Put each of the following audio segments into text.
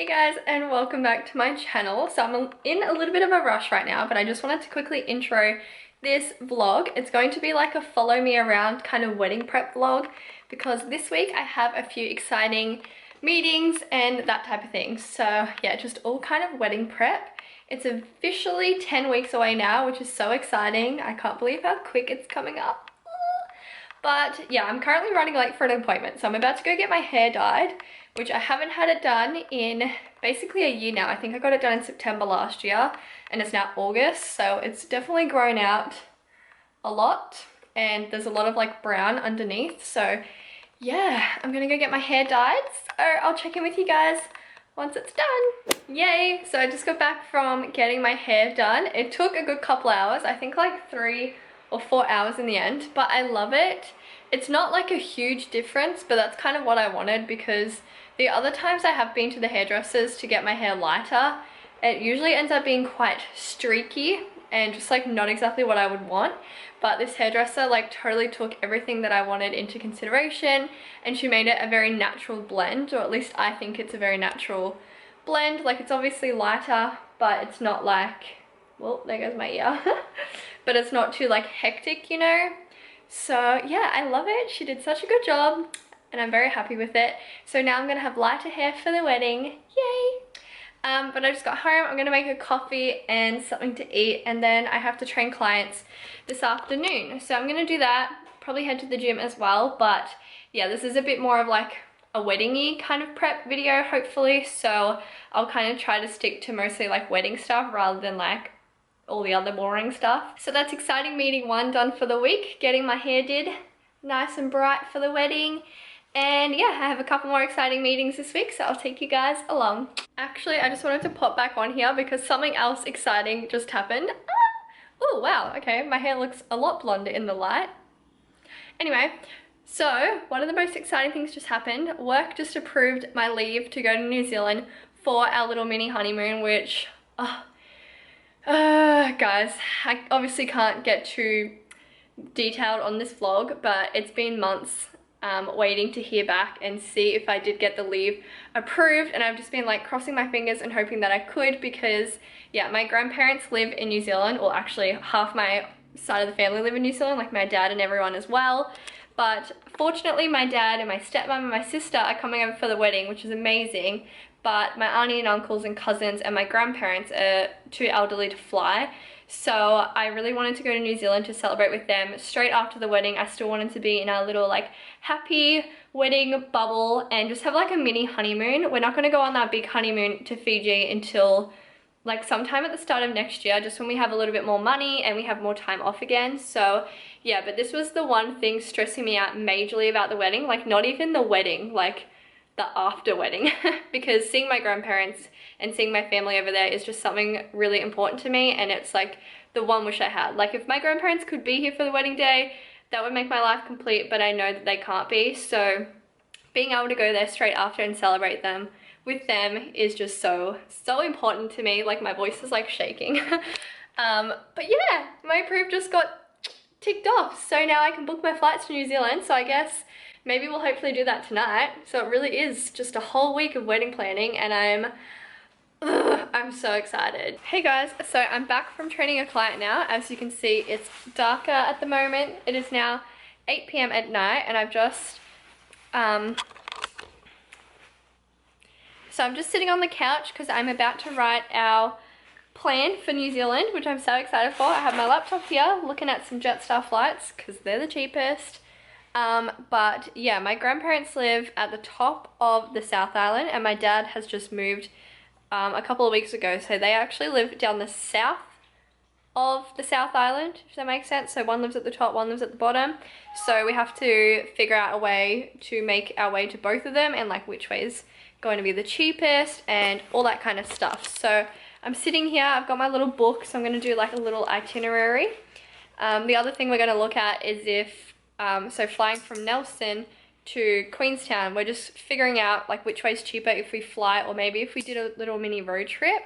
Hey guys, and welcome back to my channel. So I'm in a little bit of a rush right now, but I just wanted to quickly intro this vlog. It's going to be like a follow me around kind of wedding prep vlog because this week I have a few exciting meetings and that type of thing. So yeah, just all kind of wedding prep. It's officially 10 weeks away now, which is so exciting. I can't believe how quick it's coming up. But yeah, I'm currently running late for an appointment, so I'm about to go get my hair dyed, which I haven't had it done in basically a year now. I think I got it done in September last year, and it's now August, so it's definitely grown out a lot, and there's a lot of like brown underneath. So yeah, I'm gonna go get my hair dyed, so I'll check in with you guys once it's done. Yay! So I just got back from getting my hair done. It took a good couple hours, I think like 3 or 4 hours in the end, but I love it. It's not like a huge difference, but that's kind of what I wanted, because the other times I have been to the hairdressers to get my hair lighter, it usually ends up being quite streaky and just like not exactly what I would want. But this hairdresser like totally took everything that I wanted into consideration, and she made it a very natural blend, or at least I think it's a very natural blend. Like, it's obviously lighter, but it's not like, well, there goes my ear. But it's not too like hectic, you know? So yeah, I love it. She did such a good job and I'm very happy with it. So now I'm gonna have lighter hair for the wedding. Yay! But I just got home. I'm gonna make a coffee and something to eat, and then I have to train clients this afternoon. So I'm gonna do that, probably head to the gym as well. But yeah, this is a bit more of like a wedding-y kind of prep video, hopefully. So I'll kind of try to stick to mostly like wedding stuff rather than like all the other boring stuff. So that's exciting meeting 1 done for the week, getting my hair did nice and bright for the wedding. And yeah, I have a couple more exciting meetings this week, so I'll take you guys along. Actually, I just wanted to pop back on here because something else exciting just happened. Oh wow, okay, my hair looks a lot blonder in the light. Anyway, so one of the most exciting things just happened. Work just approved my leave to go to New Zealand for our little mini honeymoon, which guys, I obviously can't get too detailed on this vlog, but it's been months waiting to hear back and see if I did get the leave approved, and I've just been like crossing my fingers and hoping that I could, because yeah, my grandparents live in New Zealand, or actually half my side of the family live in New Zealand, like my dad and everyone as well. But fortunately my dad and my stepmom and my sister are coming over for the wedding, which is amazing. But my auntie and uncles and cousins and my grandparents are too elderly to fly. So I really wanted to go to New Zealand to celebrate with them straight after the wedding. I still wanted to be in our little like happy wedding bubble and just have like a mini honeymoon. We're not going to go on that big honeymoon to Fiji until like sometime at the start of next year, just when we have a little bit more money and we have more time off again. So yeah, but this was the one thing stressing me out majorly about the wedding. Like, not even the wedding, like the after wedding, because seeing my grandparents and seeing my family over there is just something really important to me, and it's like the one wish I had. Like, if my grandparents could be here for the wedding day, that would make my life complete, but I know that they can't be. So being able to go there straight after and celebrate them with them is just so important to me. Like, my voice is like shaking. But yeah, my approve just got ticked off, so now I can book my flights to New Zealand. So I guess maybe we'll hopefully do that tonight. So it really is just a whole week of wedding planning, and I'm so excited. Hey guys, so I'm back from training a client now. As you can see, it's darker at the moment. It is now 8 PM at night, and I've just so I'm just sitting on the couch because I'm about to write our plan for New Zealand, which I'm so excited for. I have my laptop here looking at some Jetstar flights because they're the cheapest. But yeah, my grandparents live at the top of the South Island, and my dad has just moved a couple of weeks ago, so they actually live down the south of the South Island, if that makes sense. So one lives at the top, one lives at the bottom, so we have to figure out a way to make our way to both of them, and like which way is going to be the cheapest and all that kind of stuff. So I'm sitting here, I've got my little book, so I'm going to do like a little itinerary. The other thing we're going to look at is if so flying from Nelson to Queenstown, we're just figuring out like which way is cheaper if we fly, or maybe if we did a little mini road trip,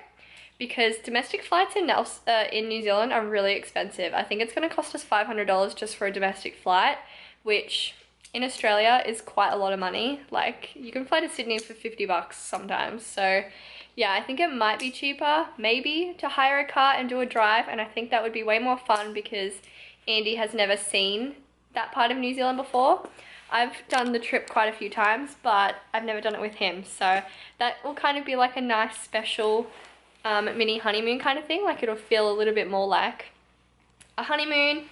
because domestic flights in New Zealand are really expensive. I think it's going to cost us $500 just for a domestic flight, which in Australia is quite a lot of money. Like, you can fly to Sydney for 50 bucks sometimes. So yeah, I think it might be cheaper maybe to hire a car and do a drive, and I think that would be way more fun because Andy has never seen that part of New Zealand before. I've done the trip quite a few times, but I've never done it with him. So that will kind of be like a nice special mini honeymoon kind of thing. Like, it'll feel a little bit more like a honeymoon.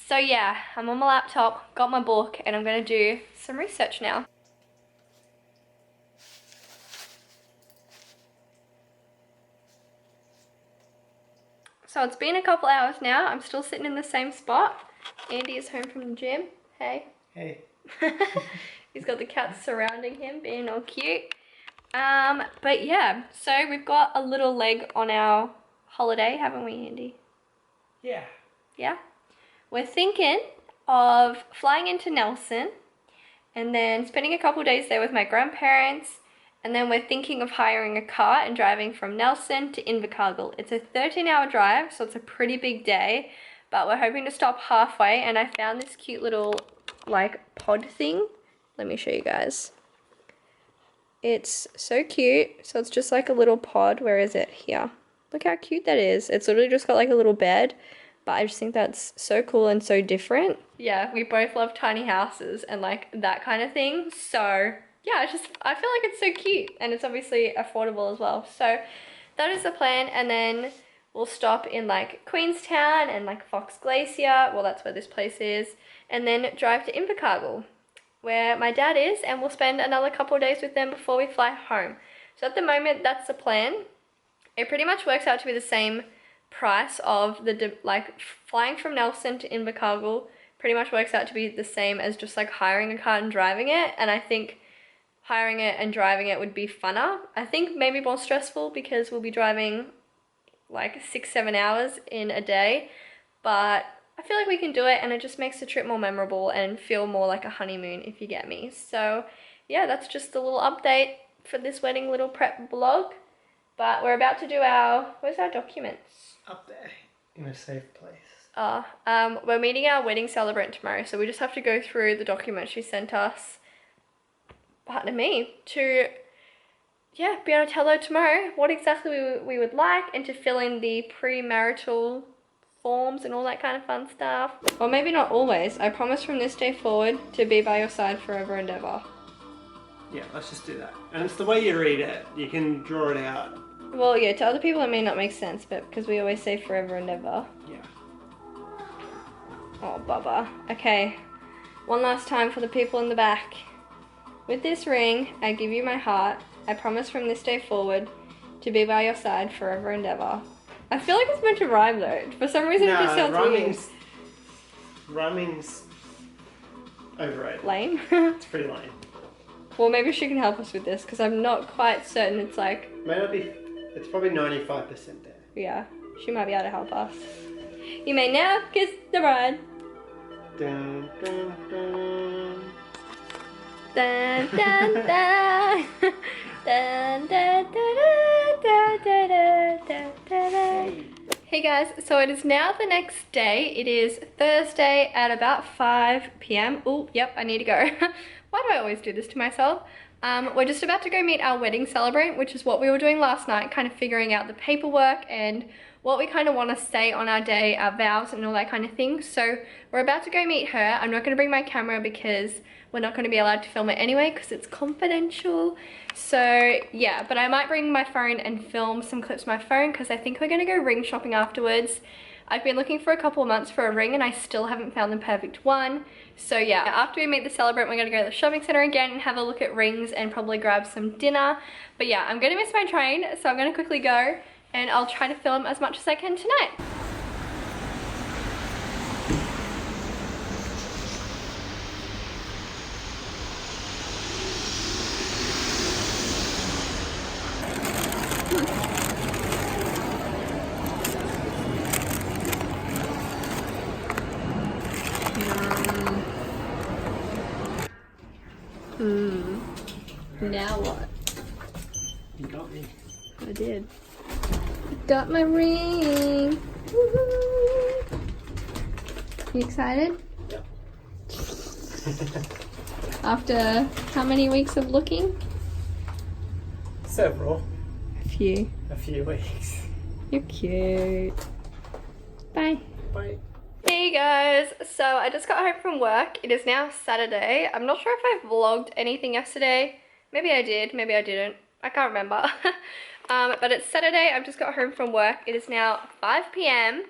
So yeah, I'm on my laptop, got my book, and I'm gonna do some research now. So it's been a couple hours now. I'm still sitting in the same spot. Andy is home from the gym. Hey. Hey. He's got the cats surrounding him, being all cute. But yeah, so we've got a little leg on our holiday, haven't we, Andy? Yeah. Yeah? We're thinking of flying into Nelson and then spending a couple days there with my grandparents, and then we're thinking of hiring a car and driving from Nelson to Invercargill. It's a 13-hour drive, so it's a pretty big day, but we're hoping to stop halfway, and I found this cute little like pod thing. Let me show you guys. It's so cute. So it's just like a little pod. Where is it? Here. Look how cute that is. It's literally just got like a little bed, but I just think that's so cool and so different. Yeah, we both love tiny houses and like that kind of thing. So yeah, I feel like it's so cute, and it's obviously affordable as well. So that is the plan, and then we'll stop in like Queenstown and like Fox Glacier. Well, that's where this place is. And then drive to Invercargill, where my dad is, and we'll spend another couple of days with them before we fly home. So at the moment, that's the plan. It pretty much works out to be the same price of the like flying from Nelson to Invercargill. Pretty much works out to be the same as just like hiring a car and driving it. And I think hiring it and driving it would be funner. I think maybe more stressful because we'll be driving like 6-7 hours in a day, but I feel like we can do it, and it just makes the trip more memorable and feel more like a honeymoon, if you get me. So yeah, that's just a little update for this wedding little prep vlog. But we're about to do where's our documents? Up there, in a safe place. We're meeting our wedding celebrant tomorrow, so we just have to go through the documents she sent us, partner me, to yeah, be able to tell her tomorrow what exactly we would like, and to fill in the premarital forms and all that kind of fun stuff. Or maybe not always. I promise from this day forward to be by your side forever and ever. Yeah, let's just do that. And it's the way you read it. You can draw it out. Well, yeah, to other people it may not make sense, but because we always say forever and ever. Yeah. Oh, Bubba. Okay, one last time for the people in the back. With this ring, I give you my heart. I promise from this day forward to be by your side forever and ever. I feel like it's meant to rhyme though. For some reason it just sounds weird. Rhyming's overrated. Lame? It's pretty lame. Well, maybe she can help us with this, because I'm not quite certain. It's like... May not be... It's probably 95% there. Yeah, she might be able to help us. You may now kiss the bride. Dun, dun, dun. Dun, dun, dun. Dun, dun, dun, dun, dun, dun, dun, dun. Hey guys, so it is now the next day. It is Thursday at about 5 p.m. Oh, yep, I need to go. Why do I always do this to myself? We're just about to go meet our wedding celebrant, which is what we were doing last night, kind of figuring out the paperwork and what we kind of want to say on our day, our vows and all that kind of thing. So we're about to go meet her. I'm not going to bring my camera because we're not going to be allowed to film it anyway because it's confidential. So yeah, but I might bring my phone and film some clips on my phone because I think we're going to go ring shopping afterwards. I've been looking for a couple of months for a ring and I still haven't found the perfect one. So yeah, after we meet the celebrant, we're going to go to the shopping center again and have a look at rings and probably grab some dinner. But yeah, I'm going to miss my train, so I'm going to quickly go and I'll try to film as much as I can tonight. Now what? You got me. I did. Got my ring. Woohoo! You excited? Yep. After how many weeks of looking? Several. A few. A few weeks. You're cute. Bye. Bye. Hey guys, so I just got home from work. It is now Saturday. I'm not sure if I vlogged anything yesterday. Maybe I did, maybe I didn't. I can't remember. But it's Saturday. I've just got home from work. It is now 5 p.m.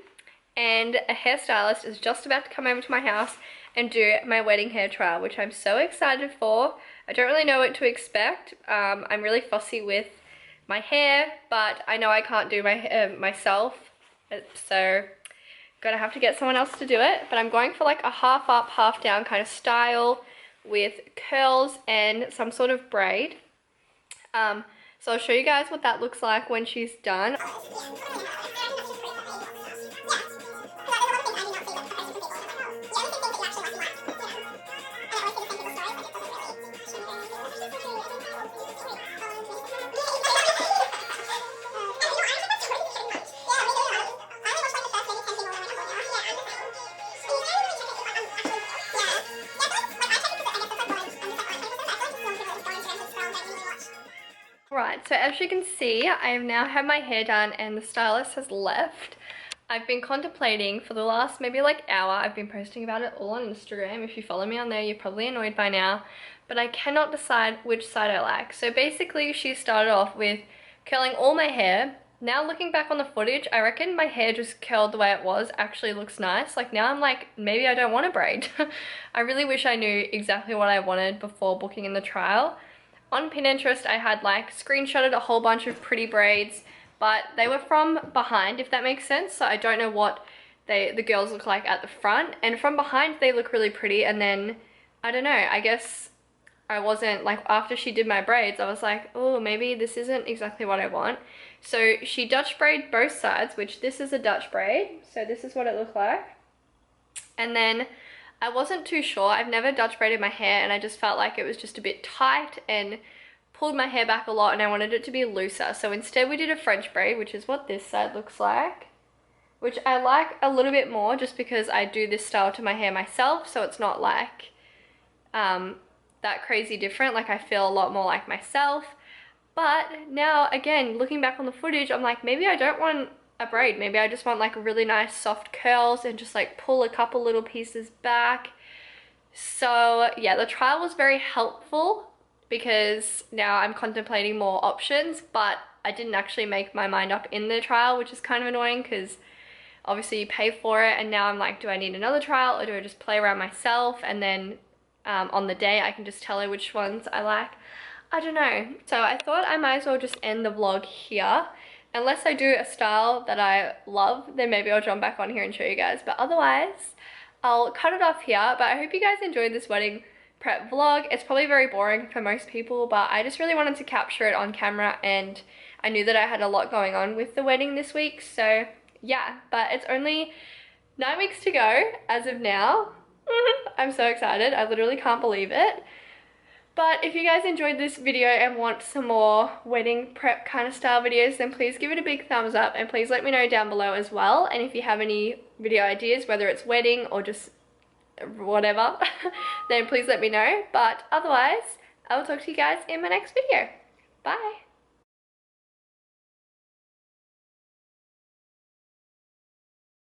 and a hairstylist is just about to come over to my house and do my wedding hair trial, which I'm so excited for. I don't really know what to expect. I'm really fussy with my hair, but I know I can't do my hair myself, so gonna have to get someone else to do it. But I'm going for like a half up, half down kind of style with curls and some sort of braid. So I'll show you guys what that looks like when she's done. Right, so as you can see, I have now had my hair done and the stylist has left. I've been contemplating for the last maybe like hour. I've been posting about it all on Instagram. If you follow me on there, you're probably annoyed by now, but I cannot decide which side I like. So basically she started off with curling all my hair. Now looking back on the footage, I reckon my hair just curled the way it was actually looks nice. Like now I'm like, maybe I don't want a braid. I really wish I knew exactly what I wanted before booking in the trial. On Pinterest, I had like screenshotted a whole bunch of pretty braids, but they were from behind, if that makes sense. So I don't know what the girls look like at the front, and from behind they look really pretty. And then I don't know, I guess I wasn't like, after she did my braids, I was like, oh, maybe this isn't exactly what I want. So she Dutch braided both sides, which this is a Dutch braid. So this is what it looked like. And then I wasn't too sure. I've never Dutch braided my hair and I just felt like it was just a bit tight and pulled my hair back a lot, and I wanted it to be looser. So instead we did a French braid, which is what this side looks like, which I like a little bit more just because I do this style to my hair myself, so it's not like that crazy different. Like I feel a lot more like myself. But now again, looking back on the footage, I'm like, maybe I don't want a braid. Maybe I just want like really nice soft curls and just like pull a couple little pieces back. So yeah, the trial was very helpful because now I'm contemplating more options, but I didn't actually make my mind up in the trial, which is kind of annoying because obviously you pay for it, and now I'm like, do I need another trial or do I just play around myself and then on the day I can just tell her which ones I like? I don't know. So I thought I might as well just end the vlog here. Unless I do a style that I love, then maybe I'll jump back on here and show you guys. But otherwise, I'll cut it off here. But I hope you guys enjoyed this wedding prep vlog. It's probably very boring for most people, but I just really wanted to capture it on camera, and I knew that I had a lot going on with the wedding this week. So yeah, but it's only 9 weeks to go as of now. I'm so excited. I literally can't believe it. But if you guys enjoyed this video and want some more wedding prep kind of style videos, then please give it a big thumbs up, and please let me know down below as well. And if you have any video ideas, whether it's wedding or just whatever, then please let me know. But otherwise, I will talk to you guys in my next video. Bye!